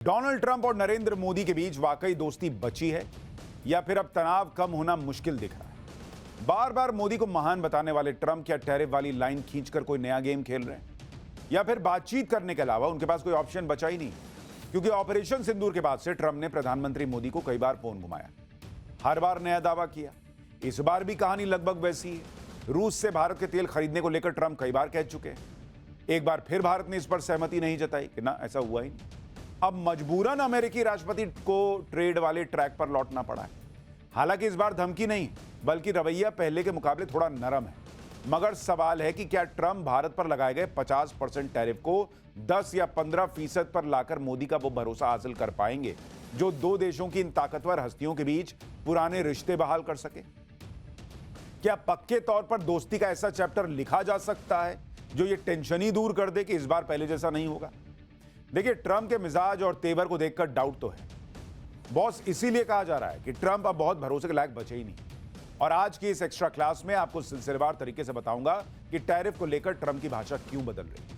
Donald Trump और नरेंद्र मोदी के बीच वाकई दोस्ती बची है या फिर अब तनाव कम होना मुश्किल दिख रहा है। बार बार मोदी को महान बताने वाले ट्रंप क्या टैरिफ वाली लाइन खींचकर कोई नया गेम खेल रहे हैं या फिर बातचीत करने के अलावा उनके पास कोई ऑप्शन बचा ही नहीं? क्योंकि ऑपरेशन सिंदूर के बाद से ट्रंप ने प्रधानमंत्री मोदी को कई बार फोन घुमाया, हर बार नया दावा किया। इस बार भी कहानी लगभग वैसी है। रूस से भारत के तेल खरीदने को लेकर ट्रंप कई बार कह चुके हैं। एक बार फिर भारत ने इस पर सहमति नहीं जताई कि ना, ऐसा हुआ ही नहीं। अब मजबूरन अमेरिकी राष्ट्रपति को ट्रेड वाले ट्रैक पर लौटना पड़ा है। हालांकि इस बार धमकी नहीं बल्कि रवैया पहले के मुकाबले थोड़ा नरम है। मगर सवाल है कि क्या ट्रंप भारत पर लगाए गए 50% टैरिफ को 10 या 15% पर लाकर मोदी का वो भरोसा हासिल कर पाएंगे जो दो देशों की इन ताकतवर हस्तियों के बीच पुराने रिश्ते बहाल कर सके? क्या पक्के तौर पर दोस्ती का ऐसा चैप्टर लिखा जा सकता है जो ये टेंशन ही दूर कर दे कि इस बार पहले जैसा नहीं होगा? देखिए, ट्रंप के मिजाज और तेवर को देखकर डाउट तो है। बॉस इसीलिए कहा जा रहा है कि ट्रंप अब बहुत भरोसे के लायक बचे ही नहीं। और आज की इस एक्स्ट्रा क्लास में आपको सिलसिलेवार तरीके से बताऊंगा कि टैरिफ को लेकर ट्रंप की भाषा क्यों बदल रही है,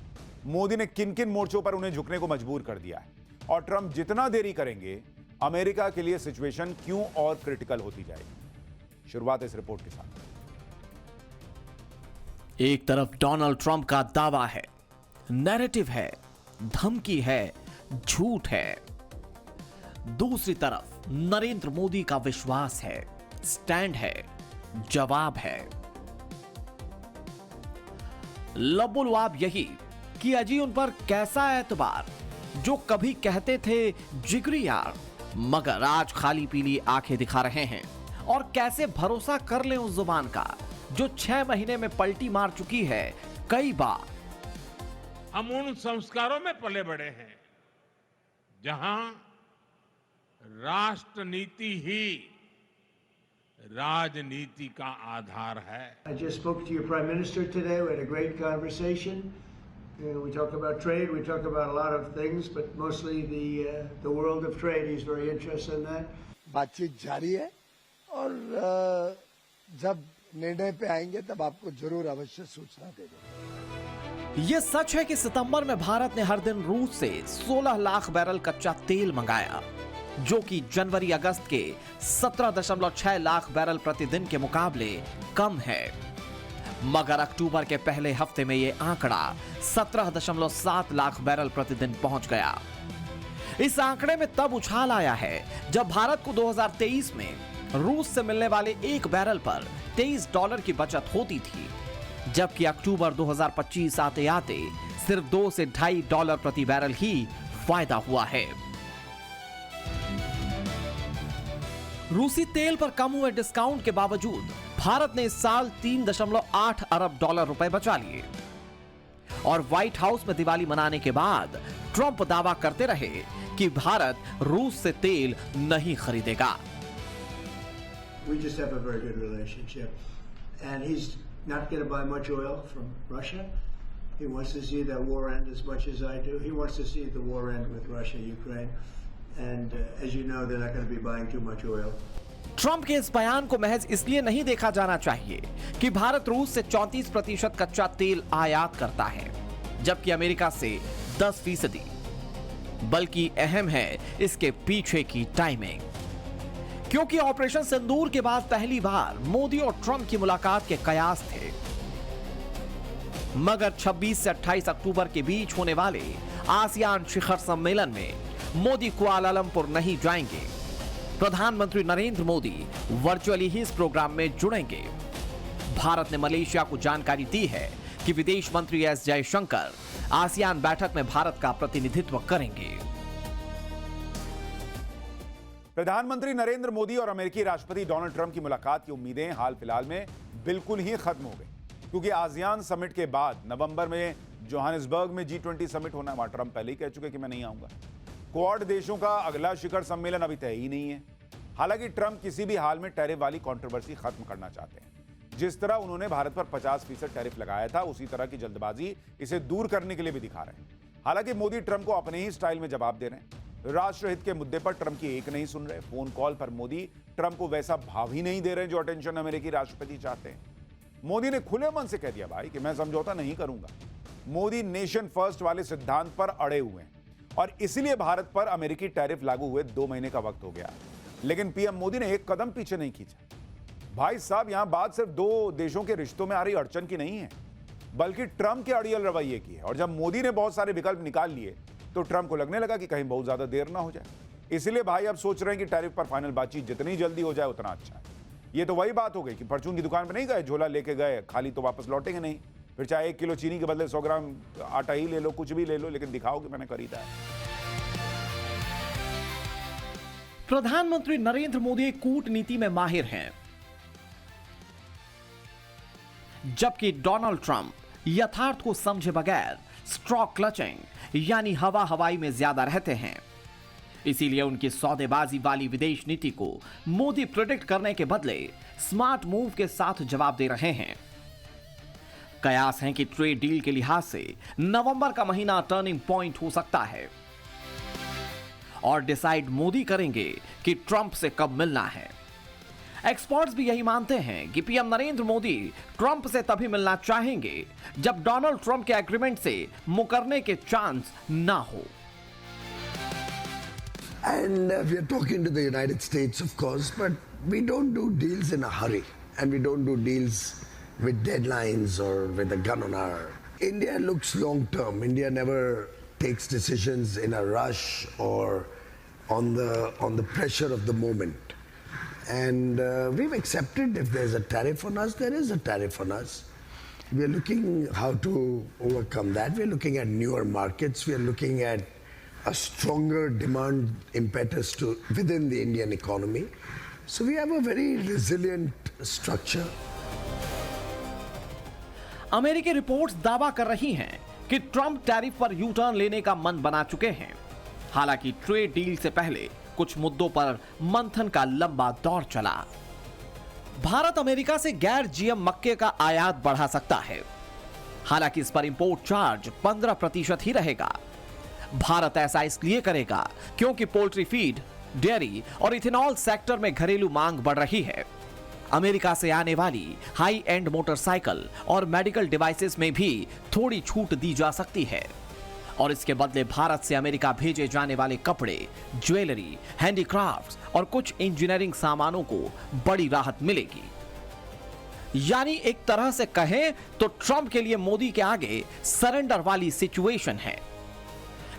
मोदी ने किन किन मोर्चों पर उन्हें झुकने को मजबूर कर दिया है, और ट्रंप जितना देरी करेंगे अमेरिका के लिए सिचुएशन क्यों और क्रिटिकल होती जाएगी। शुरुआत इस रिपोर्ट के साथ। एक तरफ डोनाल्ड ट्रंप का दावा है, नैरेटिव है, धमकी है, झूठ है। दूसरी तरफ नरेंद्र मोदी का विश्वास है, स्टैंड है, जवाब है। लबोलवाब यही कि अजी उन पर कैसा एतबार, जो कभी कहते थे जिगरी यार मगर आज खाली पीली आंखें दिखा रहे हैं। और कैसे भरोसा कर लें उस जुबान का जो 6 महीने में पलटी मार चुकी है कई बार। हम उन संस्कारों में पले बड़े हैं जहां राष्ट्र नीति ही राजनीति का आधार है। I just spoke to your Prime Minister today. We had a great conversation. We talked about trade. We talked about a lot of things, but mostly the world of trade. He's very interested in that. बातचीत जारी है और जब निर्णय पे आएंगे तब आपको जरूर अवश्य सूचना दे देंगे। यह सच है कि सितंबर में भारत ने हर दिन रूस से 16 लाख बैरल कच्चा तेल मंगाया, जो कि जनवरी अगस्त के 17.6 लाख बैरल प्रतिदिन के मुकाबले कम है। मगर अक्टूबर के पहले हफ्ते में यह आंकड़ा 17.7 लाख बैरल प्रतिदिन पहुंच गया। इस आंकड़े में तब उछाल आया है जब भारत को 2023 में रूस से मिलने वाले एक बैरल पर $23 की बचत होती थी, जबकि अक्टूबर 2025 आते आते सिर्फ $2 से $2.5 प्रति बैरल ही फायदा हुआ है। रूसी तेल पर कम हुए डिस्काउंट के बावजूद भारत ने इस साल 3.8 अरब डॉलर रुपए बचा लिए। और व्हाइट हाउस में दिवाली मनाने के बाद ट्रंप दावा करते रहे कि भारत रूस से तेल नहीं खरीदेगा। We just have a very good relationship, and he's not going to buy much oil from Russia. He wants to see that war end as much as I do. He wants to see the war end with Russia, Ukraine, and as you know, they're not going to be buying too much oil. Trump के इस बयान को महज इसलिए नहीं देखा जाना चाहिए कि भारत रूस से 34% कच्चा तेल आयात करता है, जबकि अमेरिका से 10%, बल्कि अहम है इसके पीछे की टाइमिंग। क्योंकि ऑपरेशन सिंदूर के बाद पहली बार मोदी और ट्रंप की मुलाकात के कयास थे। मगर 26 से 28 अक्टूबर के बीच होने वाले आसियान शिखर सम्मेलन में मोदी कुआलालंपुर नहीं जाएंगे। प्रधानमंत्री नरेंद्र मोदी वर्चुअली ही इस प्रोग्राम में जुड़ेंगे। भारत ने मलेशिया को जानकारी दी है कि विदेश मंत्री एस जयशंकर आसियान बैठक में भारत का प्रतिनिधित्व करेंगे। प्रधानमंत्री नरेंद्र मोदी और अमेरिकी राष्ट्रपति डोनाल्ड ट्रंप की मुलाकात की उम्मीदें हाल फिलहाल में बिल्कुल ही खत्म हो गई, क्योंकि आसियान समिट के बाद नवंबर में जोहानिसबर्ग में G20 समिट होना, वहां ट्रंप पहले ही कह चुके कि मैं नहीं आऊंगा। क्वाड देशों का अगला शिखर सम्मेलन अभी तय ही नहीं है। हालांकि ट्रंप किसी भी हाल में टैरिफ वाली कंट्रोवर्सी खत्म करना चाहते हैं। जिस तरह उन्होंने भारत पर 50% टैरिफ लगाया था, उसी तरह की जल्दबाजी इसे दूर करने के लिए भी दिखा रहे हैं। हालांकि मोदी ट्रंप को अपने ही स्टाइल में जवाब दे रहे हैं। राष्ट्रहित के मुद्दे पर ट्रंप की एक नहीं सुन रहे। फोन कॉल पर मोदी ट्रंप को वैसा भाव ही नहीं दे रहे जो अटेंशन अमेरिकी राष्ट्रपति चाहते हैं। मोदी ने खुले मन से कह दिया भाई कि मैं समझौता नहीं करूंगा। मोदी नेशन फर्स्ट वाले सिद्धांत पर अड़े हुए हैं और इसीलिए भारत पर अमेरिकी टैरिफ लागू हुए 2 महीने का वक्त हो गया, लेकिन पीएम मोदी ने एक कदम पीछे नहीं खींचा। भाई साहब, यहां बात सिर्फ 2 देशों के रिश्तों में आ रही अड़चन की नहीं है, बल्कि ट्रंप के अड़ियल रवैये की है। और जब मोदी ने बहुत सारे विकल्प निकाल लिए तो ट्रंप को लगने लगा कि कहीं बहुत ज्यादा देर ना हो जाए। इसलिए भाई अब सोच रहे हैं कि टैरिफ पर फाइनल बातचीत जितनी जल्दी हो जाए उतना अच्छा है। ये तो वही बात हो गई कि परचून की दुकान पर नहीं गए, झोला लेके गए, खाली तो वापस लौटेंगे नहीं। फिर चाहे 1 किलो चीनी के बदले 100 ग्राम आटा ही ले लो, कुछ भी ले लो, लेकिन दिखाओ कि मैंने खरीदा है। प्रधानमंत्री नरेंद्र मोदी कूटनीति में माहिर हैं, जबकि डोनाल्ड ट्रंप यथार्थ को समझे बगैर स्ट्रॉ क्लचिंग यानी हवा हवाई में ज्यादा रहते हैं। इसीलिए उनकी सौदेबाजी वाली विदेश नीति को मोदी प्रेडिक्ट करने के बदले स्मार्ट मूव के साथ जवाब दे रहे हैं। कयास है कि ट्रेड डील के लिहाज से नवंबर का महीना टर्निंग पॉइंट हो सकता है और डिसाइड मोदी करेंगे कि ट्रंप से कब मिलना है। एक्सपर्ट्स भी यही मानते हैं कि पीएम नरेंद्र मोदी ट्रंप से तभी मिलना चाहेंगे जब डोनाल्ड ट्रंप के एग्रीमेंट से मुकरने के चांस ना हो। And we are talking to the United States, of course, but we don't do deals in a hurry, and we don't do deals with deadlines or with a gun on our. India looks long term. India never takes decisions in a rush or on the pressure of the moment. And we've accepted if there's a tariff on us, there is a tariff on us. We are looking how to overcome that. We are looking at newer markets. We are looking at a stronger demand impetus to within the Indian economy. So we have a very resilient structure. अमेरिकी reports दावा कर रही हैं कि Trump tariff पर U turn लेने का मन बना चुके हैं। हालांकि ट्रेड डील से पहले कुछ मुद्दों पर मंथन का लंबा दौर चला। भारत अमेरिका से गैर जीएम मक्के का आयात बढ़ा सकता है, हालांकि इस पर इंपोर्ट चार्ज 15% ही रहेगा। भारत ऐसा इसलिए करेगा क्योंकि पोल्ट्री फीड, डेयरी और इथेनॉल सेक्टर में घरेलू मांग बढ़ रही है। अमेरिका से आने वाली हाई एंड मोटरसाइकिल और मेडिकल डिवाइसेस में भी थोड़ी छूट दी जा सकती है और इसके बदले भारत से अमेरिका भेजे जाने वाले कपड़े, ज्वेलरी, हैंडीक्राफ्ट्स और कुछ इंजीनियरिंग सामानों को बड़ी राहत मिलेगी। यानी एक तरह से कहें तो ट्रंप के लिए मोदी के आगे सरेंडर वाली सिचुएशन है।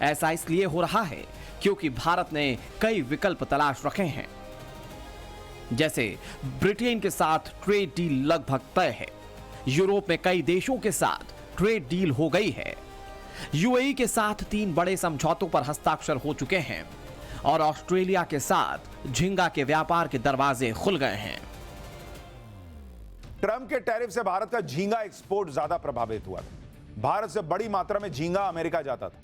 ऐसा इसलिए हो रहा है क्योंकि भारत ने कई विकल्प तलाश रखे हैं। जैसे ब्रिटेन के साथ ट्रेड डील लगभग तय है, यूरोप में कई देशों के साथ ट्रेड डील हो गई है, यूएई के साथ 3 बड़े समझौतों पर हस्ताक्षर हो चुके हैं और ऑस्ट्रेलिया के साथ झींगा के व्यापार के दरवाजे खुल गए हैं। ट्रंप के टैरिफ से भारत का झींगा एक्सपोर्ट ज्यादा प्रभावित हुआ था। भारत से बड़ी मात्रा में झींगा अमेरिका जाता था,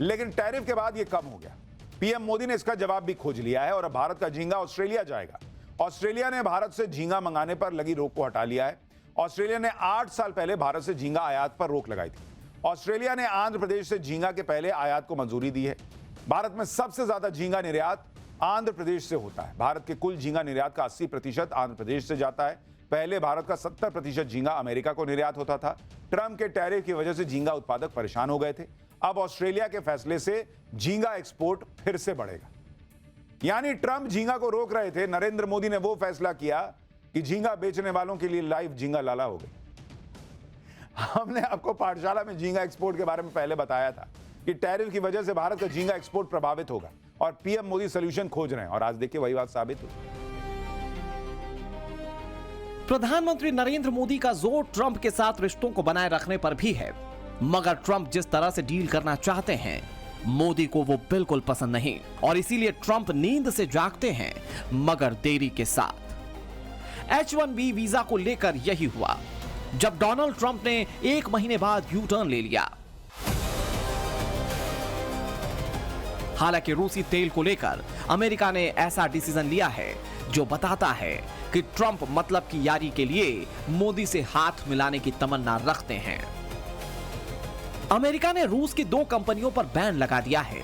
लेकिन टैरिफ के बाद यह कम हो गया। पीएम मोदी ने इसका जवाब भी खोज लिया है और अब भारत का झींगा ऑस्ट्रेलिया जाएगा। ऑस्ट्रेलिया ने भारत से झींगा मंगाने पर लगी रोक को हटा लिया है। ऑस्ट्रेलिया ने 8 साल पहले भारत से झींगा आयात पर रोक लगाई थी। ऑस्ट्रेलिया ने आंध्र प्रदेश से झींगा के पहले आयात को मंजूरी दी है। भारत में सबसे ज्यादा झींगा निर्यात आंध्र प्रदेश से होता है। भारत के कुल झींगा निर्यात का 80% आंध्र प्रदेश से जाता है। पहले भारत का 70% झींगा अमेरिका को निर्यात होता था। ट्रंप के टैरिफ की वजह से झींगा उत्पादक परेशान हो गए थे। अब ऑस्ट्रेलिया के फैसले से झींगा एक्सपोर्ट फिर से बढ़ेगा। यानी ट्रंप झींगा को रोक रहे थे, नरेंद्र मोदी ने वो फैसला किया कि झींगा बेचने वालों के लिए लाइव झींगा लाला हो गई। हमने आपको पाठशाला में झींगा एक्सपोर्ट के बारे में पहले बताया था कि टैरिफ की वजह से भारत का झींगा एक्सपोर्ट प्रभावित होगा और पीएम मोदी सॉल्यूशन खोज रहे हैं और आज देखिए वही बात साबित हुई। प्रधानमंत्री नरेंद्र मोदी का जोर ट्रंप के साथ रिश्तों को बनाए रखने पर भी है, मगर ट्रंप जिस तरह से डील करना चाहते हैं मोदी को वो बिल्कुल पसंद नहीं और इसीलिए ट्रंप नींद से जागते हैं, मगर देरी के साथ। H-1B वीजा को लेकर यही हुआ जब डोनाल्ड ट्रंप ने 1 महीने बाद यू टर्न ले लिया। हालांकि रूसी तेल को लेकर अमेरिका ने ऐसा डिसीजन लिया है जो बताता है कि ट्रंप मतलब की यारी के लिए मोदी से हाथ मिलाने की तमन्ना रखते हैं। अमेरिका ने रूस की 2 कंपनियों पर बैन लगा दिया है।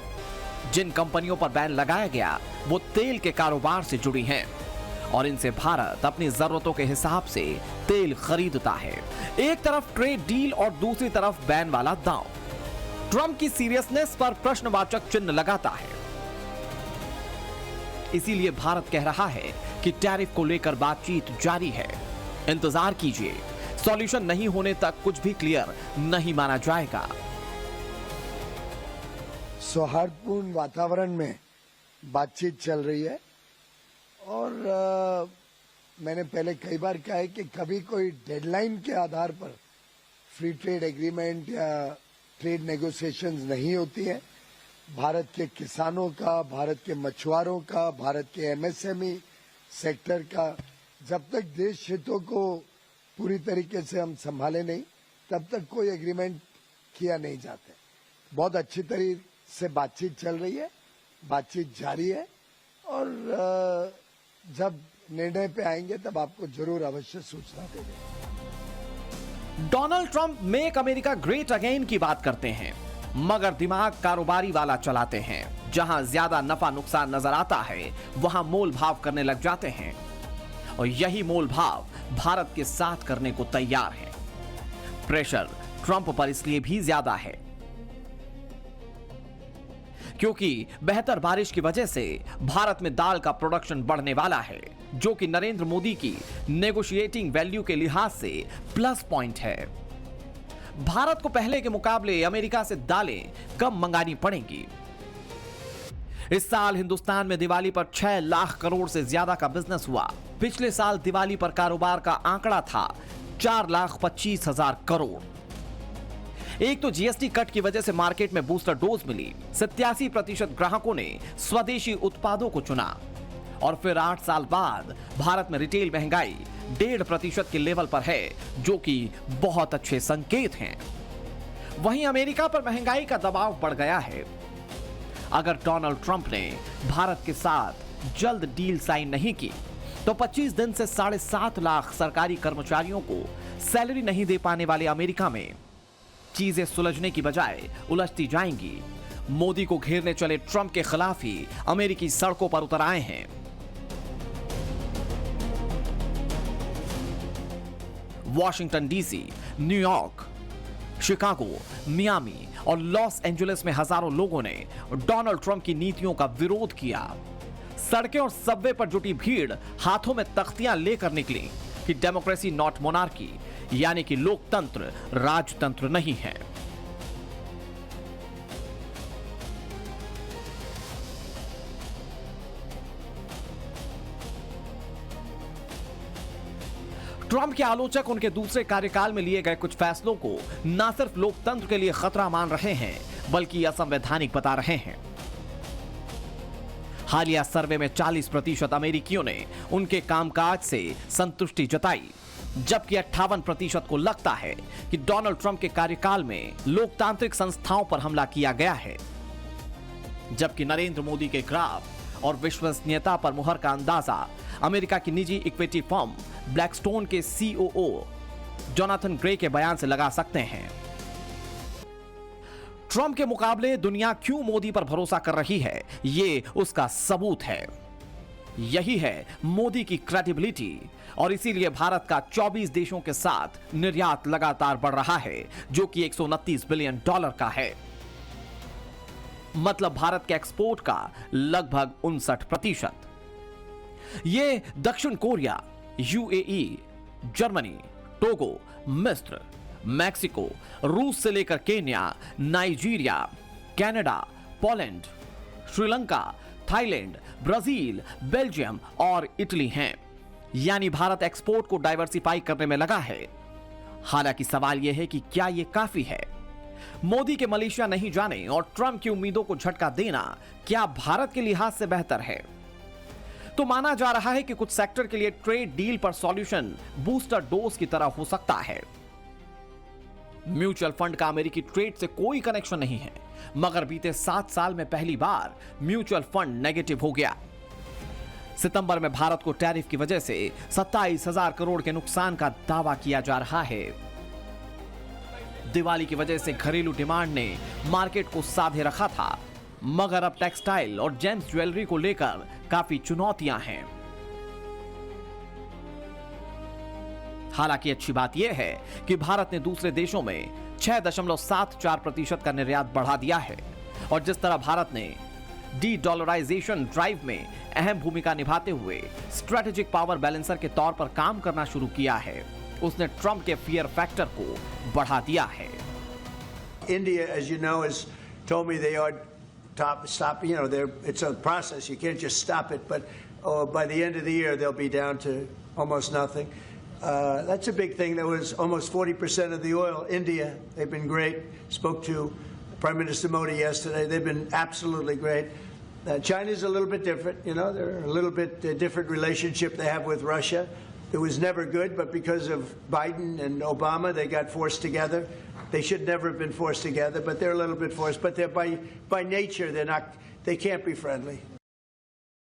जिन कंपनियों पर बैन लगाया गया वो तेल के कारोबार से जुड़ी हैं और इनसे भारत अपनी जरूरतों के हिसाब से तेल खरीदता है। एक तरफ ट्रेड डील और दूसरी तरफ बैन वाला दांव। ट्रंप की सीरियसनेस पर प्रश्नवाचक चिन्ह लगाता है। इसीलिए भारत कह रहा है कि टैरिफ को लेकर बातचीत जारी है, इंतजार कीजिए, सॉल्यूशन नहीं होने तक कुछ भी क्लियर नहीं माना जाएगा। सौहार्दपूर्ण वातावरण में बातचीत चल रही है और मैंने पहले कई बार कहा है कि कभी कोई डेडलाइन के आधार पर फ्री ट्रेड एग्रीमेंट या ट्रेड नेगोशिएशंस नहीं होती है। भारत के किसानों का, भारत के मछुआरों का, भारत के एमएसएमई सेक्टर का जब तक देश हितों को पूरी तरीके से हम संभाले नहीं, तब तक कोई एग्रीमेंट किया नहीं जाता। बहुत अच्छी तरीके से बातचीत चल रही है, बातचीत जारी है और जब निर्णय पे आएंगे तब आपको जरूर अवश्य सूचना देंगे। Donald Trump make America great again की बात करते हैं, मगर दिमाग कारोबारी वाला चलाते हैं। जहां ज्यादा नफा नुकसान नजर आता है वहां मोल भाव करने लग जाते हैं और यही मोल भाव भारत के साथ करने को तैयार है। प्रेशर ट्रंप पर इसलिए भी ज्यादा है क्योंकि बेहतर बारिश की वजह से भारत में दाल का प्रोडक्शन बढ़ने वाला है, जो कि नरेंद्र मोदी की नेगोशिएटिंग वैल्यू के लिहाज से प्लस पॉइंट है। भारत को पहले के मुकाबले अमेरिका से दालें कम मंगानी पड़ेंगी। इस साल हिंदुस्तान में दिवाली पर 6 लाख करोड़ से ज्यादा का बिजनेस हुआ। पिछले साल दिवाली पर कारोबार का आंकड़ा था 4,25,000 करोड़। एक तो जीएसटी कट की वजह से मार्केट में बूस्टर डोज मिली, 87% ग्राहकों ने स्वदेशी उत्पादों को चुना और फिर 8 साल बाद भारत में रिटेल महंगाई 1.5% के लेवल पर है, जो कि बहुत अच्छे संकेत हैं। वहीं अमेरिका पर महंगाई का दबाव बढ़ गया है। अगर डोनाल्ड ट्रंप ने भारत के साथ जल्द डील साइन नहीं की तो 25 दिन से 7.5 लाख सरकारी कर्मचारियों को सैलरी नहीं दे पाने वाले अमेरिका में चीजें सुलझने की बजाय उलझती जाएंगी। मोदी को घेरने चले ट्रंप के खिलाफ ही अमेरिकी सड़कों पर उतर आए हैं। Washington DC, New York, Chicago, Miami और लॉस एंजलिस में हजारों लोगों ने डोनाल्ड ट्रंप की नीतियों का विरोध किया। सड़कें और सबवे पर जुटी भीड़ हाथों में तख्तियां लेकर निकली कि डेमोक्रेसी नॉट मोनार्की, यानी कि लोकतंत्र राजतंत्र नहीं है। ट्रंप के आलोचक उनके दूसरे कार्यकाल में लिए गए कुछ फैसलों को न सिर्फ लोकतंत्र के लिए खतरा मान रहे हैं, बल्कि असंवैधानिक बता रहे हैं। हालिया सर्वे में 40% अमेरिकियों ने उनके कामकाज से संतुष्टि जताई, जबकि 58% को लगता है कि डोनाल्ड ट्रंप के कार्यकाल में लोकतांत्रिक संस्थाओं पर हमला किया गया है। जबकि नरेंद्र मोदी के ग्राफ और विश्वसनीयता पर मुहर का अंदाजा अमेरिका की निजी इक्विटी फर्म ब्लैकस्टोन के सीओओ जोनाथन ग्रे के बयान से लगा सकते हैं। ट्रंप के मुकाबले दुनिया क्यों मोदी पर भरोसा कर रही है, ये उसका सबूत है। यही है मोदी की क्रेडिबिलिटी और इसीलिए भारत का 24 देशों के साथ निर्यात लगातार बढ़ रहा है, जो कि 129 बिलियन डॉलर का है। मतलब भारत के एक्सपोर्ट का लगभग 59%। ये दक्षिण कोरिया, यूएई, जर्मनी, टोगो, मिस्र, मैक्सिको, रूस से लेकर Kenya, Nigeria, Canada, Poland, Sri Lanka, Thailand, Brazil, Belgium और इटली हैं। यानी भारत एक्सपोर्ट को डाइवर्सिफाई करने में लगा है। हालांकि सवाल यह है कि क्या यह काफी है? मोदी के मलेशिया नहीं जाने और ट्रंप की उम्मीदों को झटका देना क्या भारत के लिहाज से बेहतर है? तो माना जा रहा है कि कुछ सेक्टर के लिए ट्रेड डील पर सॉल्यूशन बूस्टर डोज की तरह हो सकता है। म्यूचुअल फंड का अमेरिकी ट्रेड से कोई कनेक्शन नहीं है, मगर बीते 7 साल में पहली बार म्यूचुअल फंड नेगेटिव हो गया। सितंबर में भारत को टैरिफ की वजह से 27,000 करोड़ के नुकसान का दावा किया जा रहा है। दिवाली की वजह से घरेलू डिमांड ने मार्केट को साधे रखा था, मगर अब टेक्सटाइल और जेम्स ज्वेलरी को लेकर काफी चुनौतियां हैं। हालांकि अच्छी बात यह है कि भारत ने दूसरे देशों में 6.74% का निर्यात बढ़ा दिया है। और जिस तरह भारत ने डी-डॉलराइजेशन ड्राइव में अहम भूमिका निभाते हुए स्ट्रेटेजिक पावर बैलेंसर के तौर पर काम करना शुरू किया है, उसने ट्रंप के फियर फैक्टर को बढ़ा दिया है। India, as you know, has told me they are stop. You know, it's a process. You can't just stop it. But by the end of the year, they'll be down to almost nothing. That's a big thing. There was almost 40% of the oil. India, they've been great. Spoke to Prime Minister Modi yesterday. They've been absolutely great. China's a little bit different. You know, they're a little bit different relationship they have with Russia. It was never good, but because of Biden and Obama, they got forced together. They should never have been forced together, but they're a little bit forced. But they're by nature, they can't be friendly.